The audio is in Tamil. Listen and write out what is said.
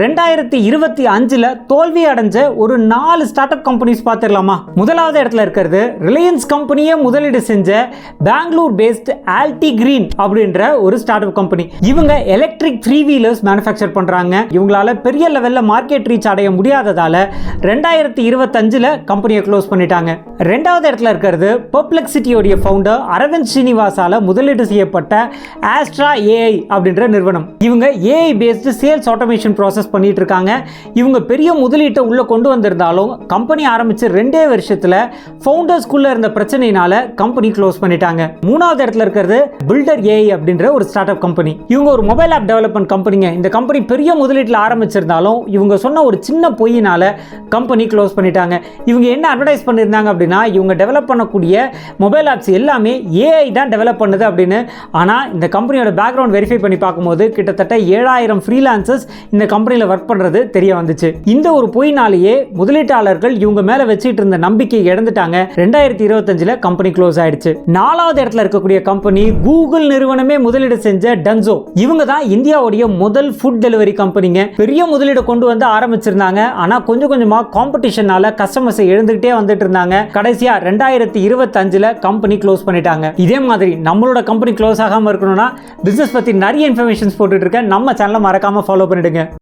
2025 தோல்வி அடைஞ்ச ஒரு 4 ஸ்டார்ட் அப் கம்பெனிஸ் பார்த்துடலாமா? முதலாவது இடத்துல இருக்கிறது ரிலையன்ஸ் கம்பெனியே முதலீடு செஞ்ச பெங்களூர் பேஸ்ட் ஆல்டி கிரீன் அப்படின்ற ஒரு ஸ்டார்ட் அப் கம்பெனி. இவங்க எலக்ட்ரிக் 3 வீலர்ஸ் மேனுஃபேக்சர் பண்றாங்க. இவங்களால பெரிய லெவல்ல மார்க்கெட் ரீச் அடைய முடியாததால 2025 கம்பெனியை க்ளோஸ் பண்ணிட்டாங்க. ரெண்டாவது இடத்துல இருக்கிறது பெர்ப்ளெக்சிட்டியோட ஃபவுண்டர் அரவிந்த் ஸ்ரீனிவாசால முதலீடு செய்யப்பட்ட ஆஸ்ட்ரா ஏஐ அப்படின்ற நிறுவனம். இவங்க AI paste sales automation process பண்ணிட்டு இருக்காங்க. இவங்க பெரிய முதலீட்டை உள்ள கொண்டு வந்திருந்தாலும் கம்பெனி ஆரம்பிச்சு 2 வருஷத்துல ஃபவுண்டர்ஸ்குள்ள இருந்த பிரச்சனையினால கம்பெனி க்ளோஸ் பண்ணிட்டாங்க. மூணாவது இடத்துல இருக்கிறது பில்டர் ஏஐ அப்படின்ற ஒரு ஸ்டார்ட் அப் கம்பெனி. இவங்க ஒரு மொபைல் ஆப் டெவலப்மெண்ட் கம்பெனிங்க. இந்த கம்பெனி பெரிய முதலீட்டில் ஆரம்பிச்சிருந்தாலும் இவங்க சொன்ன ஒரு சின்ன பொய்யினால கம்பெனி க்ளோஸ் பண்ணிட்டாங்க. இவங்க என்ன அட்வர்டைஸ் பண்ணியிருந்தாங்க அப்படின்னா இவங்க டெவலப் பண்ணக்கூடிய மொபைல் ஆப்ஸ் எல்லாமே ஏஐ தான் டெவலப் பண்ணுது அப்படின்னு. ஆனால் இந்த கம்பெனியோட பேக்ரவுண்ட் வெரிஃபை பண்ணி பார்க்கும்போது கிட்டத்தட்ட 7000 ஃப்ரீலான்சர்ஸ் இந்த கம்பெனியில் ஒர்க் பண்றது தெரிய வந்துச்சு. இந்த ஒரு பொய்னாலேயே முதலீட்டாளர்கள் இவங்க மேல வச்சிட்டு இருந்த நம்பிக்கையை இழந்துட்டாங்க. 2025 கம்பெனி க்ளோஸ் ஆயிடுச்சு. நாலாவது இடத்துல இருக்கக்கூடிய கம்பெனி கூகுள் நிறுவனமே முதலீடு செஞ்ச டன்சோ. இவங்க தான் இந்தியாவுடைய முதல் ஃபுட் டெலிவரி கம்பெனிங்க. பெரிய முதலீடு கொண்டு வந்து ஆரம்பிச்சிருந்தாங்க. ஆனா கொஞ்சம் கொஞ்சமா காம்படிஷனால கஸ்டமர்ஸை எழுந்துகிட்டே வந்துட்டு இருந்தாங்க. கடைசியா 2025 கம்பெனி க்ளோஸ் பண்ணிட்டாங்க. இதே மாதிரி நம்மளோட கம்பெனி க்ளோஸ் ஆகாம இருக்கணும்னா பிசினஸ் பத்தி நிறைய இன்ஃபர்மேஷன்ஸ் போட்டுட்டு இருக்கேன். நம்ம சேனலை மறக்காம ஃபாலோ பண்ணிடுங்க.